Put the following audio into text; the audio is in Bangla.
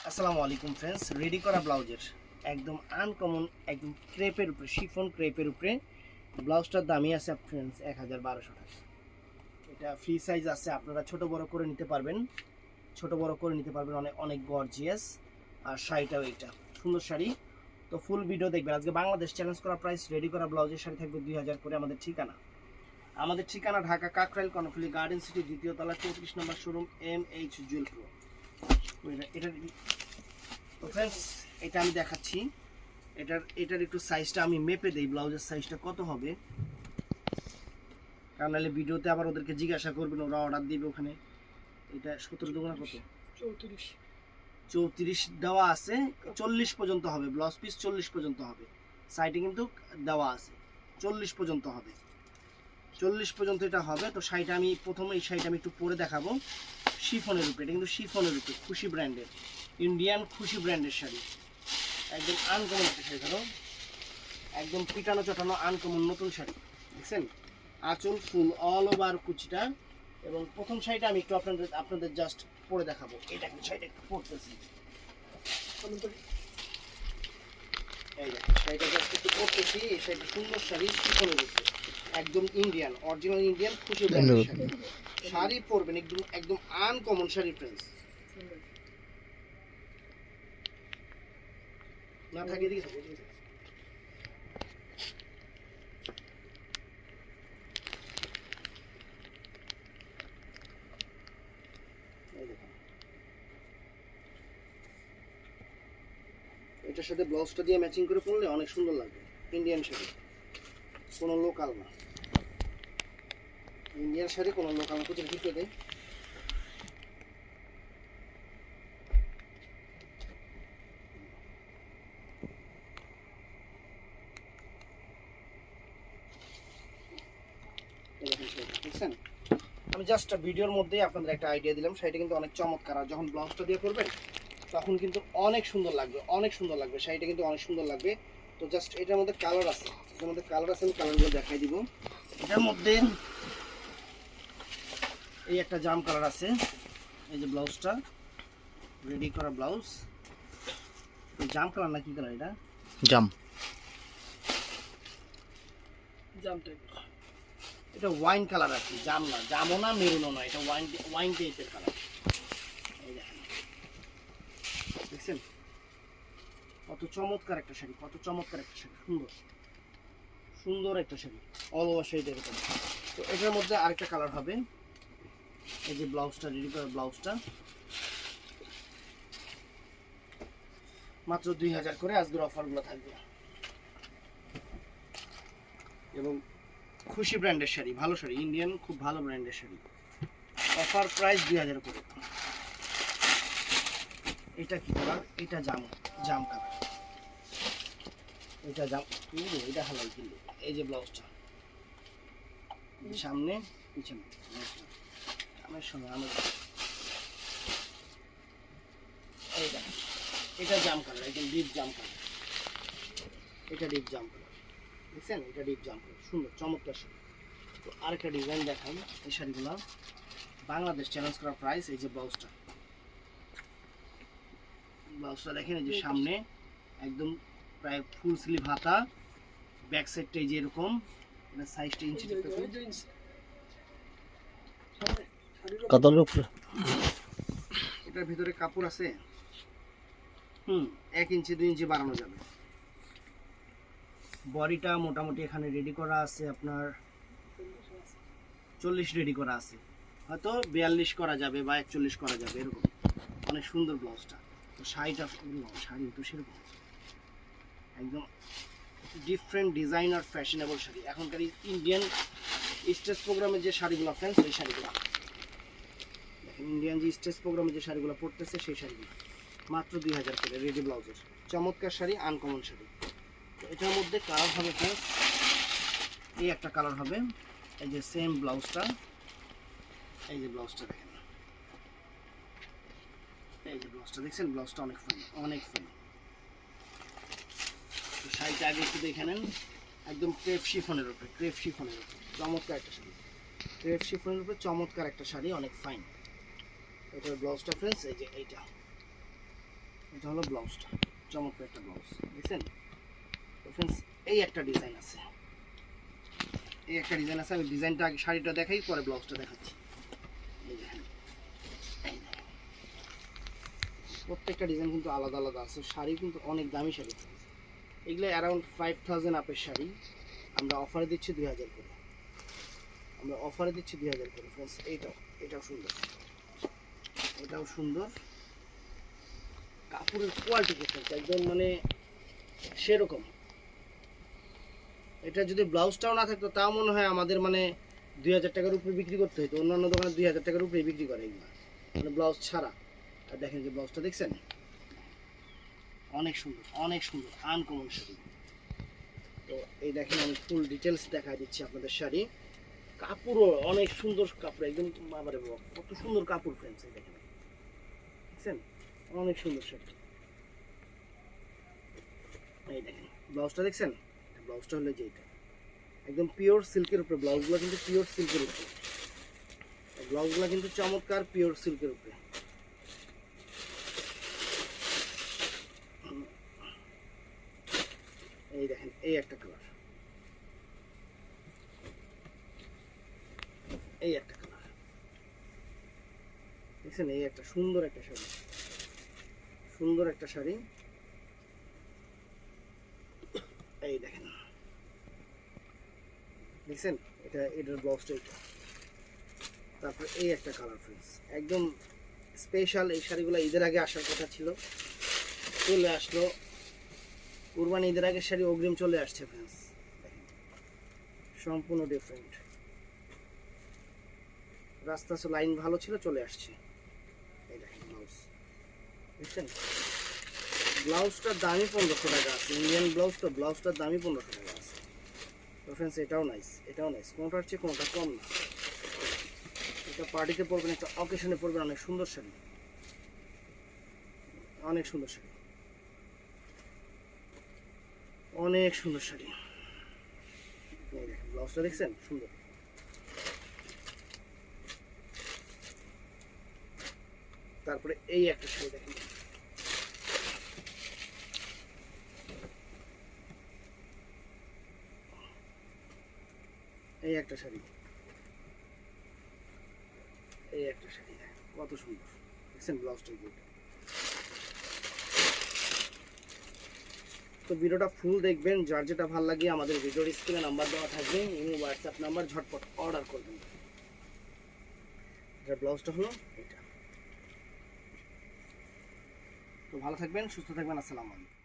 আসসালামু আলাইকুম ফ্রেন্ডস, রেডি করা ব্লাউজের একদম আনকমন, একদম ক্রেপের উপরে, শিফন ক্রেপের উপরে ব্লাউজটার দামই আছে ফ্রেন্ডস 1200 টাকা। এটা ফ্রি সাইজ আছে, আপনারা ছোট বড় করে নিতে পারবেন, অনেক অনেক গর্জিয়াস। আর শাড়িটাও এইটা সুন্দর শাড়ি। তো ফুল ভিডিও দেখবেন। আজকে বাংলাদেশ চ্যালেঞ্জ করা প্রাইস, রেডি করা ব্লাউজের শাড়ি থাকবে 2000 করে। আমাদের ঠিকানা ঢাকা কাকরাইল কর্ণফুলী গার্ডেন সিটি, দ্বিতীয় তলা, 34 নম্বর শোরুম, MH জুয়েল প্রো। এটা তো ফ্রেন্ডস, এটা আমি দেখাচ্ছি। এটার একটু সাইজটা আমি মেপে দেই, ব্লাউজের সাইজটা কত হবে, কারণ নাহলে ভিডিওতে আবার ওদেরকে জিজ্ঞাসা করবেন, ওরা অর্ডার দিবে ওখানে। এটা 17 দুগুণা কত, 34 দেওয়া আছে, 40 পর্যন্ত হবে, ব্লাউজ পিস 40 পর্যন্ত হবে। সাইডে কিন্তু দেওয়া আছে 40 পর্যন্ত হবে, 40 পর্যন্ত এটা হবে। তো শাড়িটা আমি প্রথমে, এই শাড়িটা আমি একটু পরে দেখাবো। শিফনের উপরে, এটা কিন্তু শিফনের উপরে, খুশি ব্র্যান্ডের, ইন্ডিয়ান খুশি ব্র্যান্ডের শাড়ি। একদম আনকমন একটা শাড়ি, ধরো একদম পিটানো চটানো আনকমন নতুন শাড়ি, দেখছেন? আঁচল ফুল অল ওভার কুচিটা। এবং প্রথম শাড়িটা আমি একটু আপনাদের জাস্ট পরে দেখাবো। এটা কিন্তু শাড়িটা একটু পরতেছি, এই দেখেন শাড়িটা জাস্ট একটু পরতেছি। এই শাড়িটা সুন্দর শাড়ি, শিফনের উপরে, একদম ইন্ডিয়ান, অরিজিনাল ইন্ডিয়ান খুশি ব্র্যান্ডের শাড়ি। শাড়ি পরবেন একদম একদম আনকমন শাড়ি ফ্রেন্ডস। না থাকে দিকে এটার সাথে ব্লাউজটা দিয়ে ম্যাচিং করে পরলে অনেক সুন্দর লাগবে। ইন্ডিয়ান শাড়ি, কোনো লোকাল না। ইন্ডিয়ান শাড়ি কোনো লোকাল না। কুচির ভিতরে দেখছেন? আমি জাস্ট ভিডিওর মধ্যেই আপনাদের একটা আইডিয়া দিলাম। শাড়িটা কিন্তু অনেক চমৎকার, আর যখন ব্লাউজটা দিয়ে করবেন তখন কিন্তু অনেক সুন্দর লাগবে, অনেক সুন্দর লাগবে শাড়িটা, কিন্তু অনেক সুন্দর লাগবে। তো জাস্ট এটার মধ্যে কালার আছে, আমি কালারগুলো দেখাই দিব। এটার মধ্যে এই একটা জাম কালার আছে, এই যে ব্লাউজটা রেডি করা ব্লাউজ। জাম কালার না কি কালার এটা? জাম এটা ওয়াইন কালার আর কি, জাম না, জামও না মেরুনও না, এটা ওয়াইন টাইপের কালার। এই দেখেন, দেখছেন কত চমৎকার একটা শাড়ি, কত চমৎকার একটা শাড়ি, সুন্দর সুন্দর একটা শাড়ি, অল ওভার শাড়িটা এরকম। তো এটার মধ্যে আরেকটা কালার হবে। এই যে ব্লাউজটা, রেডি করা ব্লাউজটা মাত্র 2000 করে আজকের অফারগুলো থাকবে। এবং খুশি ব্র্যান্ডের শাড়ি, ভালো শাড়ি, ইন্ডিয়ান খুব ভালো ব্র্যান্ডের শাড়ি, অফার প্রাইস 2000 করে। এটা কি কালার? এটা জাম, জাম কালার, এটা জাম, এটা হালাই কিনলো। এই যে ব্লাউজটা, সামনে পিছনে ব্লাউজটা আমার সঙ্গে আমার, এই দেখেন এটা জাম কালার, একদম ডিপ জাম কালার, এটা ডিপ জাম কালার, দেখছেন? এটা ডিপ জাম কালার, সুন্দর চমৎকার শাড়ি। তো আরেকটা ডিজাইন দেখাই। এই শাড়িগুলো বাংলাদেশ চ্যালেঞ্জ করা প্রাইস। এই যে ব্লাউজটা, ব্লাউজটা দেখেন, এই যে সামনে একদম প্রায় ফুল স্লিভ হাতা, ব্যাক সাইডটা এই যে এরকম, এটা সাইজটা ইঞ্চি কতর উপরে এটার ভিতরে কাপড় আছে 1 ইঞ্চি 2 ইঞ্চি বাড়ানো যাবে। বডিটা মোটামুটি এখানে রেডি করা আছে আপনার 40 রেডি করা আছে, হয়তো 42 করা যাবে বা 41 করা যাবে, এরকম। অনেক সুন্দর ব্লাউজটা। তো শাড়িটা, শাড়ি তো সেরকম একদম ডিফারেন্ট ডিজাইনার ফ্যাশনেবল শাড়ি। এখনকার ইন্ডিয়ান স্টেজ প্রোগ্রামে যে শাড়িগুলো ফ্রেন্ডস, সেই শাড়িগুলো দেখেন, ইন্ডিয়ান যে স্টেজ প্রোগ্রামে যে শাড়িগুলো পরতেছে সেই শাড়িগুলো মাত্র 2000 করে রেডি ব্লাউজের। চমৎকার শাড়ি, আনকমন শাড়ি। তো এটার মধ্যে কালার হবে ফ্রেন্ডস, এই একটা কালার হবে। এই যে সেম ব্লাউজটা, এই যে ব্লাউজটা দেখেন, এই যে ব্লাউজটা দেখছেন, ব্লাউজটা অনেক ফাইন, অনেক ফাইন। তো শাড়িটা আগে একটু দেখে নেন, একদম ক্রেপ শিফনের উপরে, ক্রেপ শিফনের উপরে চমৎকার একটা শাড়ি, ক্রেপ শিফনের উপরে চমৎকার একটা শাড়ি, অনেক ফাইন। এটার ব্লাউজটা ফ্রেন্ডস এই যে এইটা, এটা হলো ব্লাউজটা, চমৎকার একটা ব্লাউজ, দেখছেন? তো ফ্রেন্ডস এই একটা ডিজাইন আছে, আমি ডিজাইনটা আগে শাড়িটা দেখাই, পরে ব্লাউজটা দেখাচ্ছি। এই দেখেন, এই দেখেন, প্রত্যেকটা ডিজাইন কিন্তু আলাদা আলাদা আছে। শাড়ি কিন্তু অনেক দামি শাড়ি, এগুলো অ্যারাউন্ড 5000 আপের শাড়ি, আমরা অফারে দিচ্ছি 2000 করে, ফ্রেন্ডস। এটাও সুন্দর, কাপড়ের কোয়ালিটি কিন্তু একদম মানে সেরকম। এটা যদি ব্লাউজটাও না থাকতো তাও মনে হয় আমাদের মানে 2000 টাকার উপরে বিক্রি করতে হতো, অন্যান্য দোকানে 2000 টাকার উপরে বিক্রি করে এগুলো, মানে ব্লাউজ ছাড়া। আর দেখেন যে ব্লাউজটা দেখছেন, অনেক সুন্দর আনকমন শাড়ি। তো এই দেখেন আমি ফুল ডিটেলস দেখা দিচ্ছি আপনাদের শাড়ি। কাপড়ও অনেক সুন্দর কাপড়, একদম বাবারে বাবা কত সুন্দর কাপড় ফ্রেন্ডস। এই দেখেন, দেখছেন, অনেক সুন্দর শাড়ি। এই দেখেন ব্লাউজটা দেখছেন, ব্লাউজটা হলো যে এটা একদম পিওর সিল্কের উপরে, ব্লাউজগুলো কিন্তু পিওর সিল্কের উপরে, ব্লাউজগুলো কিন্তু চমৎকার পিওর সিল্কের উপরে। এই দেখেন এই একটা কালার, দেখছেন, এই একটা সুন্দর একটা শাড়ি, এই দেখেন, দেখছেন, এটার ব্লাউজটা এটা। তারপরে এই একটা কালার ফ্রেন্ডস, একদম স্পেশাল। এই শাড়িগুলো ঈদের আগে আসার কথা ছিল, চলে আসলো। কুরবানি ঈদের আগে শাড়ি অগ্রিম চলে আসছে ফ্রেন্ডস, সম্পূর্ণ ডিফারেন্ট। রাস্তা লাইন ভালো ছিল, চলে আসছে। এই দেখেন ব্লাউজ, দেখছেন, ব্লাউজটার দামই 1500 টাকা আছে, ইন্ডিয়ান ব্লাউজটার দামই 1500 টাকা আছে। তো ফ্রেন্ডস এটাও নাইস, কোনোটার চেয়ে কোনোটা কম না। এটা পার্টিতে পরবেন, একটা অকেশনে পরবেন, অনেক সুন্দর শাড়ি, এই দেখেন ব্লাউজটা দেখছেন, সুন্দর। তারপরে এই একটা শাড়ি দেখেন, এই একটা শাড়ি কত সুন্দর, দেখছেন ব্লাউজটা। তো ভিডিওটা ফুল দেখবেন, যার যেটা ভালো লাগে আমাদের ভিডিওর স্ক্রিনে নাম্বার দেওয়া থাকবে, ইমো হোয়াটসঅ্যাপ নাম্বার, ঝটপট অর্ডার করবেন। এটার ব্লাউজটা হলো এটা। তো ভালো থাকবেন, সুস্থ থাকবেন, আসসালামু আলাইকুম।